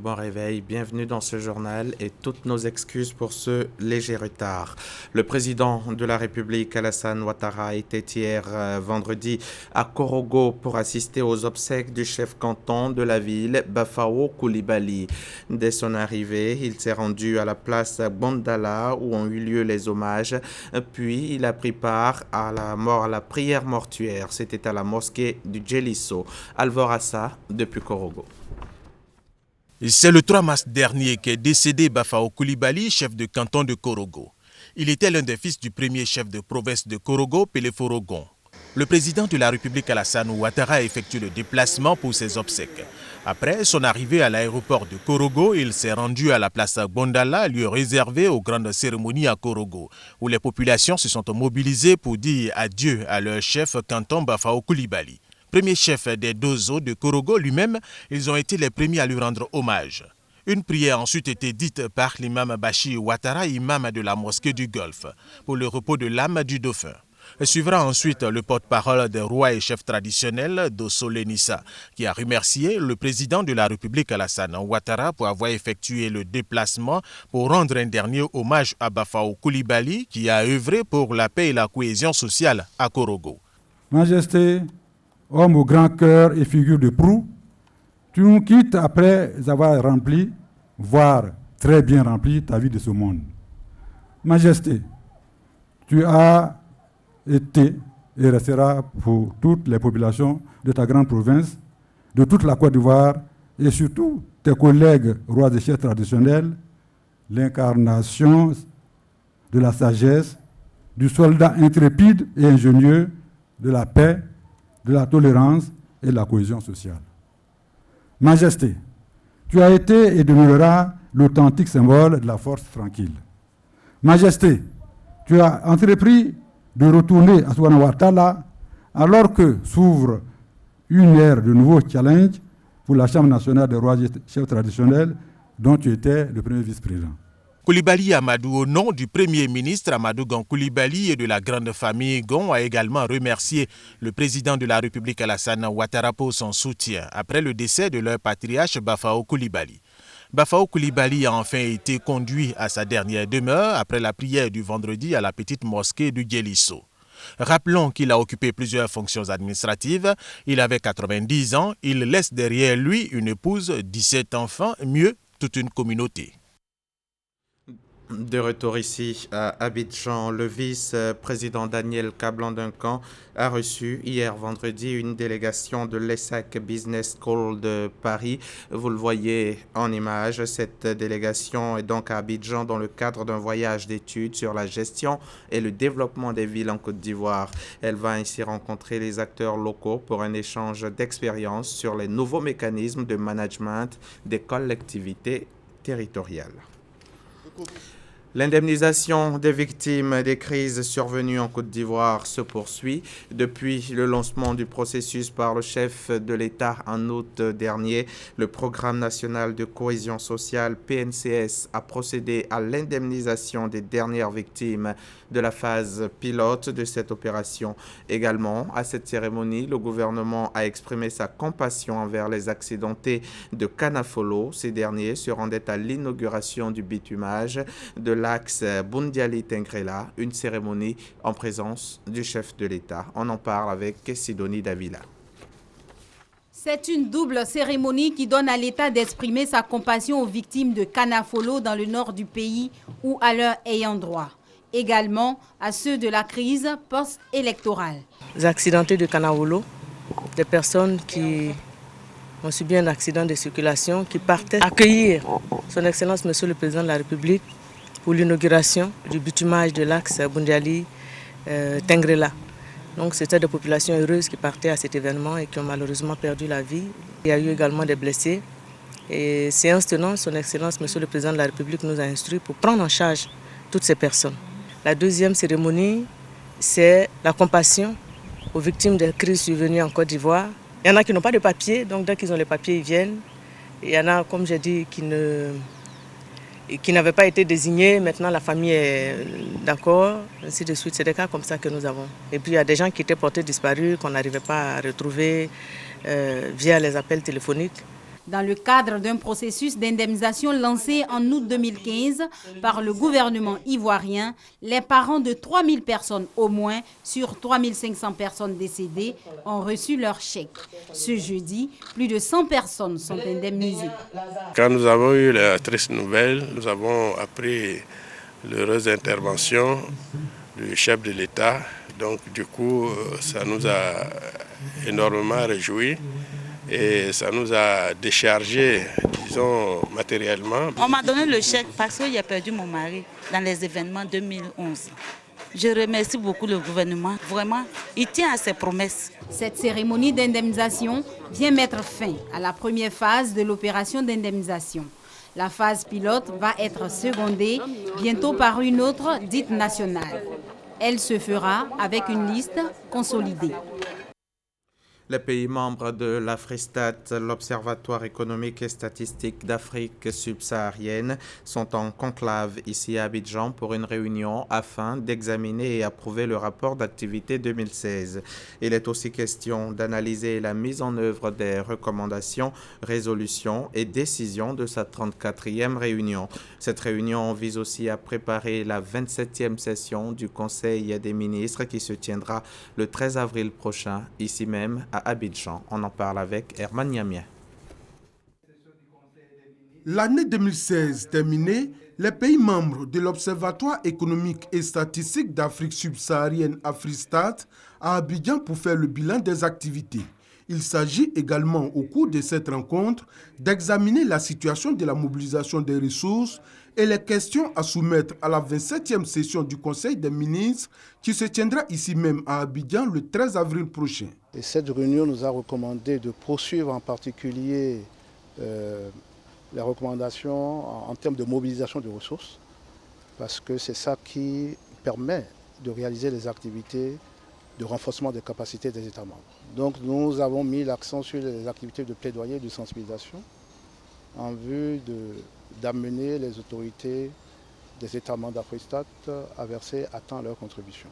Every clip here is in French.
Bon réveil, bienvenue dans ce journal et toutes nos excuses pour ce léger retard. Le président de la République, Alassane Ouattara, était hier vendredi à Korogo pour assister aux obsèques du chef canton de la ville, Bafao Coulibaly. Dès son arrivée, il s'est rendu à la place Bondala où ont eu lieu les hommages, puis il a pris part à la prière mortuaire. C'était à la mosquée du Djelisso. Alvor Assa, depuis Korogo. C'est le 3 mars dernier qu'est décédé Bafao Coulibaly, chef de canton de Korogo. Il était l'un des fils du premier chef de province de Korogo, Pélé Forogon. Le président de la République Alassane Ouattara a effectué le déplacement pour ses obsèques. Après son arrivée à l'aéroport de Korogo, il s'est rendu à la place Bondala, lieu réservé aux grandes cérémonies à Korogo, où les populations se sont mobilisées pour dire adieu à leur chef canton Bafao Coulibaly. Premier chef des Dozo de Korogo lui-même, ils ont été les premiers à lui rendre hommage. Une prière a ensuite été dite par l'imam Bachi Ouattara, imam de la mosquée du Golfe, pour le repos de l'âme du dauphin. Suivra ensuite le porte-parole des rois et chefs traditionnels Dosso Lenissa, qui a remercié le président de la République Alassane Ouattara pour avoir effectué le déplacement pour rendre un dernier hommage à Bafao Coulibaly, qui a œuvré pour la paix et la cohésion sociale à Korogo. Majesté, homme au grand cœur et figure de proue, tu nous quittes après avoir rempli, voire très bien rempli, ta vie de ce monde. Majesté, tu as été et resteras pour toutes les populations de ta grande province, de toute la Côte d'Ivoire et surtout tes collègues rois et chefs traditionnels, l'incarnation de la sagesse, du soldat intrépide et ingénieux, de la paix, de la tolérance et de la cohésion sociale. Majesté, tu as été et demeureras l'authentique symbole de la force tranquille. Majesté, tu as entrepris de retourner à Souana alors que s'ouvre une ère de nouveaux challenges pour la Chambre nationale des rois et chefs traditionnels dont tu étais le premier vice-président. Coulibaly Amadou, au nom du Premier ministre Amadou Gon Coulibaly et de la grande famille Gon, a également remercié le président de la République Alassane Ouattara pour son soutien après le décès de leur patriarche Bafao Coulibaly. Bafao Coulibaly a enfin été conduit à sa dernière demeure après la prière du vendredi à la petite mosquée du Djelisso. Rappelons qu'il a occupé plusieurs fonctions administratives. Il avait 90 ans, il laisse derrière lui une épouse, 17 enfants, mieux toute une communauté. De retour ici à Abidjan, le vice-président Daniel Kablan-Duncan a reçu hier vendredi une délégation de l'ESSEC Business School de Paris. Vous le voyez en image, cette délégation est donc à Abidjan dans le cadre d'un voyage d'études sur la gestion et le développement des villes en Côte d'Ivoire. Elle va ainsi rencontrer les acteurs locaux pour un échange d'expériences sur les nouveaux mécanismes de management des collectivités territoriales. L'indemnisation des victimes des crises survenues en Côte d'Ivoire se poursuit. Depuis le lancement du processus par le chef de l'État en août dernier, le Programme national de cohésion sociale PNCS a procédé à l'indemnisation des dernières victimes de la phase pilote de cette opération. Également, à cette cérémonie, le gouvernement a exprimé sa compassion envers les accidentés de Kanafolo. Ces derniers se rendaient à l'inauguration du bitumage de l'axe Bundiali-Tengrela, une cérémonie en présence du chef de l'État. On en parle avec Sidonie Davila. C'est une double cérémonie qui donne à l'État d'exprimer sa compassion aux victimes de Kanafolo dans le nord du pays ou à leurs ayants droit. Également à ceux de la crise post-électorale. Les accidentés de Kanafolo, des personnes qui ont subi un accident de circulation, qui partaient accueillir son Excellence Monsieur le Président de la République pour l'inauguration du bitumage de l'axe Bundiali-Tengrela. Donc c'était des populations heureuses qui partaient à cet événement et qui ont malheureusement perdu la vie. Il y a eu également des blessés. Et séance tenant, son Excellence Monsieur le Président de la République nous a instruits pour prendre en charge toutes ces personnes. La deuxième cérémonie, c'est la compassion aux victimes des crises survenues en Côte d'Ivoire. Il y en a qui n'ont pas de papier, donc dès qu'ils ont les papiers, ils viennent. Et il y en a, comme j'ai dit, qui n'avaient pas été désignés. Maintenant, la famille est d'accord, ainsi de suite. C'est des cas comme ça que nous avons. Et puis, il y a des gens qui étaient portés disparus, qu'on n'arrivait pas à retrouver via les appels téléphoniques. Dans le cadre d'un processus d'indemnisation lancé en août 2015 par le gouvernement ivoirien, les parents de 3000 personnes au moins sur 3500 personnes décédées ont reçu leur chèque. Ce jeudi, plus de 100 personnes sont indemnisées. Quand nous avons eu la triste nouvelle, nous avons appris l'heureuse intervention du chef de l'État. Donc du coup, ça nous a énormément réjouis. Et ça nous a déchargé, disons, matériellement. On m'a donné le chèque parce que j'ai perdu mon mari dans les événements 2011. Je remercie beaucoup le gouvernement. Vraiment, il tient à ses promesses. Cette cérémonie d'indemnisation vient mettre fin à la première phase de l'opération d'indemnisation. La phase pilote va être secondée bientôt par une autre dite nationale. Elle se fera avec une liste consolidée. Les pays membres de l'Afristat, l'Observatoire économique et statistique d'Afrique subsaharienne, sont en conclave ici à Abidjan pour une réunion afin d'examiner et approuver le rapport d'activité 2016. Il est aussi question d'analyser la mise en œuvre des recommandations, résolutions et décisions de sa 34e réunion. Cette réunion vise aussi à préparer la 27e session du Conseil des ministres qui se tiendra le 13 avril prochain, ici même à Abidjan. On en parle avec Herman Niamien. L'année 2016 terminée, les pays membres de l'Observatoire économique et statistique d'Afrique subsaharienne Afristat à Abidjan pour faire le bilan des activités. Il s'agit également au cours de cette rencontre d'examiner la situation de la mobilisation des ressources et les questions à soumettre à la 27e session du Conseil des ministres qui se tiendra ici même à Abidjan le 13 avril prochain. Et cette réunion nous a recommandé de poursuivre en particulier les recommandations en termes de mobilisation de ressources, parce que c'est ça qui permet de réaliser les activités de renforcement des capacités des États membres. Donc nous avons mis l'accent sur les activités de plaidoyer et de sensibilisation en vue d'amener les autorités des États membres d'Afristat à verser à temps leur contribution.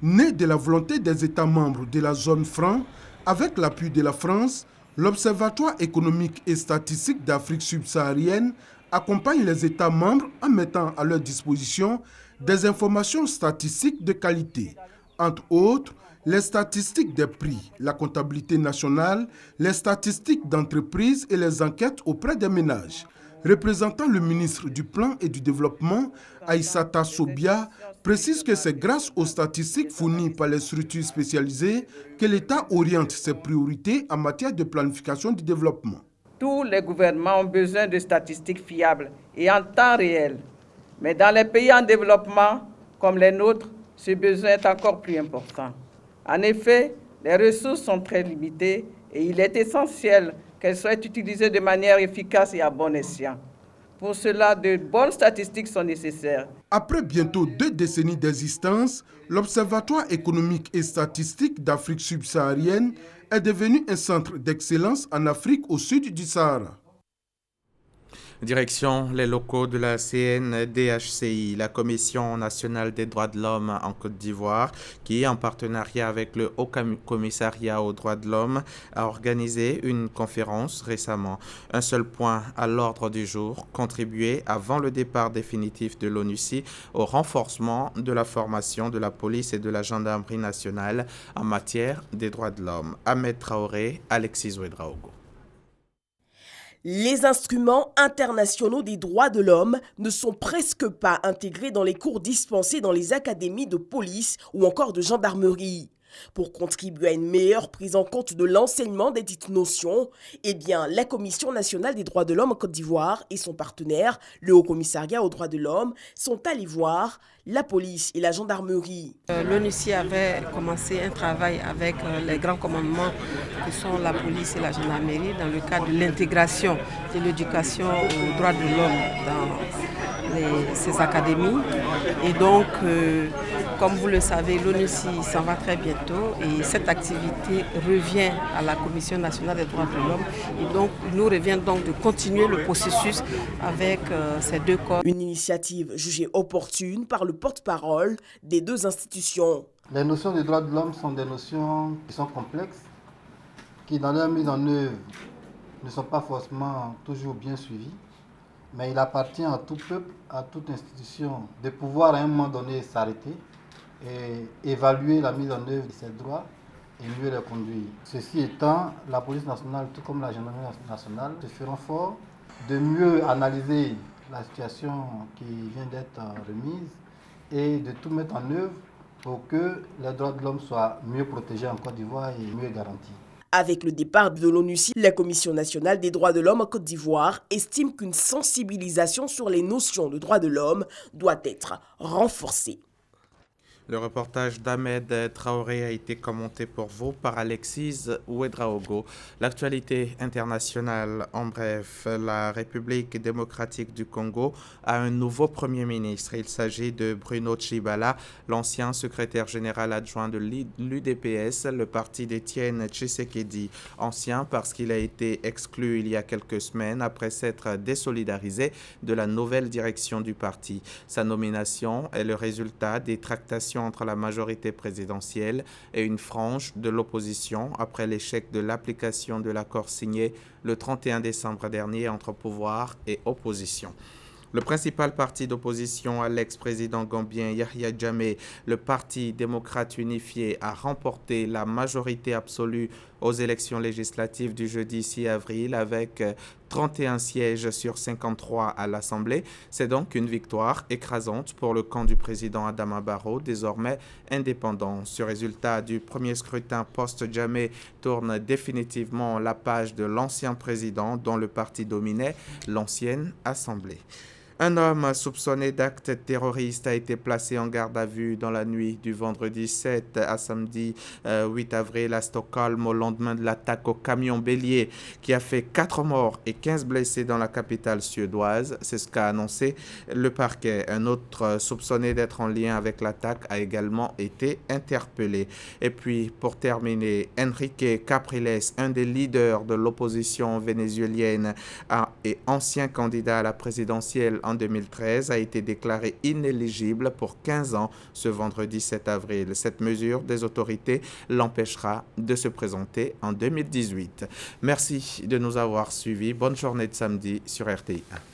Né de la volonté des États membres de la zone franc, avec l'appui de la France, l'Observatoire économique et statistique d'Afrique subsaharienne accompagne les États membres en mettant à leur disposition des informations statistiques de qualité, entre autres les statistiques des prix, la comptabilité nationale, les statistiques d'entreprise et les enquêtes auprès des ménages. Représentant le ministre du Plan et du Développement, Aïssata Sobia, précise que c'est grâce aux statistiques fournies par les structures spécialisées que l'État oriente ses priorités en matière de planification du développement. Tous les gouvernements ont besoin de statistiques fiables et en temps réel. Mais dans les pays en développement, comme les nôtres, ce besoin est encore plus important. En effet, les ressources sont très limitées et il est essentiel qu'elles soient utilisées de manière efficace et à bon escient. Pour cela, de bonnes statistiques sont nécessaires. Après bientôt 2 décennies d'existence, l'Observatoire économique et statistique d'Afrique subsaharienne est devenu un centre d'excellence en Afrique au sud du Sahara. Direction les locaux de la CNDHCI, la Commission nationale des droits de l'homme en Côte d'Ivoire, qui, en partenariat avec le Haut Commissariat aux droits de l'homme, a organisé une conférence récemment. Un seul point à l'ordre du jour, contribuer avant le départ définitif de l'ONUCI au renforcement de la formation de la police et de la gendarmerie nationale en matière des droits de l'homme. Ahmed Traoré, Alexis Ouedraogo. Les instruments internationaux des droits de l'homme ne sont presque pas intégrés dans les cours dispensés dans les académies de police ou encore de gendarmerie. Pour contribuer à une meilleure prise en compte de l'enseignement des dites notions, la Commission nationale des droits de l'homme en Côte d'Ivoire et son partenaire, le Haut Commissariat aux droits de l'homme, sont allés voir la police et la gendarmerie. L'ONUCI avait commencé un travail avec les grands commandements que sont la police et la gendarmerie dans le cadre de l'intégration de l'éducation aux droits de l'homme dans ces académies. Et donc, comme vous le savez, l'ONUCI s'en va très bientôt et cette activité revient à la Commission nationale des droits de l'homme. Et donc, il nous revient donc de continuer le processus avec ces deux corps. Une initiative jugée opportune par le porte-parole des deux institutions. Les notions des droits de l'homme sont des notions qui sont complexes, qui dans leur mise en œuvre ne sont pas forcément toujours bien suivis, mais il appartient à tout peuple, à toute institution de pouvoir à un moment donné s'arrêter et évaluer la mise en œuvre de ces droits et mieux les conduire. Ceci étant, la police nationale, tout comme la gendarmerie nationale, se feront fort de mieux analyser la situation qui vient d'être remise et de tout mettre en œuvre pour que les droits de l'homme soient mieux protégés en Côte d'Ivoire et mieux garantis. Avec le départ de l'ONUCI, la Commission nationale des droits de l'homme en Côte d'Ivoire estime qu'une sensibilisation sur les notions de droits de l'homme doit être renforcée. Le reportage d'Ahmed Traoré a été commenté pour vous par Alexis Ouedraogo. L'actualité internationale, en bref, la République démocratique du Congo a un nouveau Premier ministre. Il s'agit de Bruno Tshibala, l'ancien secrétaire général adjoint de l'UDPS, le parti d'Étienne Tshisekedi. Ancien parce qu'il a été exclu il y a quelques semaines après s'être désolidarisé de la nouvelle direction du parti. Sa nomination est le résultat des tractations entre la majorité présidentielle et une frange de l'opposition après l'échec de l'application de l'accord signé le 31 décembre dernier entre pouvoir et opposition. Le principal parti d'opposition à l'ex-président gambien Yahya Jammeh, le Parti démocrate unifié, a remporté la majorité absolue aux élections législatives du jeudi 6 avril avec 31 sièges sur 53 à l'Assemblée. C'est donc une victoire écrasante pour le camp du président Adama Barrow, désormais indépendant. Ce résultat du premier scrutin post-Jammeh tourne définitivement la page de l'ancien président dont le parti dominait l'ancienne Assemblée. Un homme soupçonné d'actes terroristes a été placé en garde à vue dans la nuit du vendredi 7 à samedi 8 avril à Stockholm au lendemain de l'attaque au camion bélier qui a fait 4 morts et 15 blessés dans la capitale suédoise. C'est ce qu'a annoncé le parquet. Un autre soupçonné d'être en lien avec l'attaque a également été interpellé. Et puis, pour terminer, Enrique Capriles, un des leaders de l'opposition vénézuélienne et ancien candidat à la présidentielle en 2013, a été déclaré inéligible pour 15 ans ce vendredi 7 avril. Cette mesure des autorités l'empêchera de se présenter en 2018. Merci de nous avoir suivis. Bonne journée de samedi sur RTI1.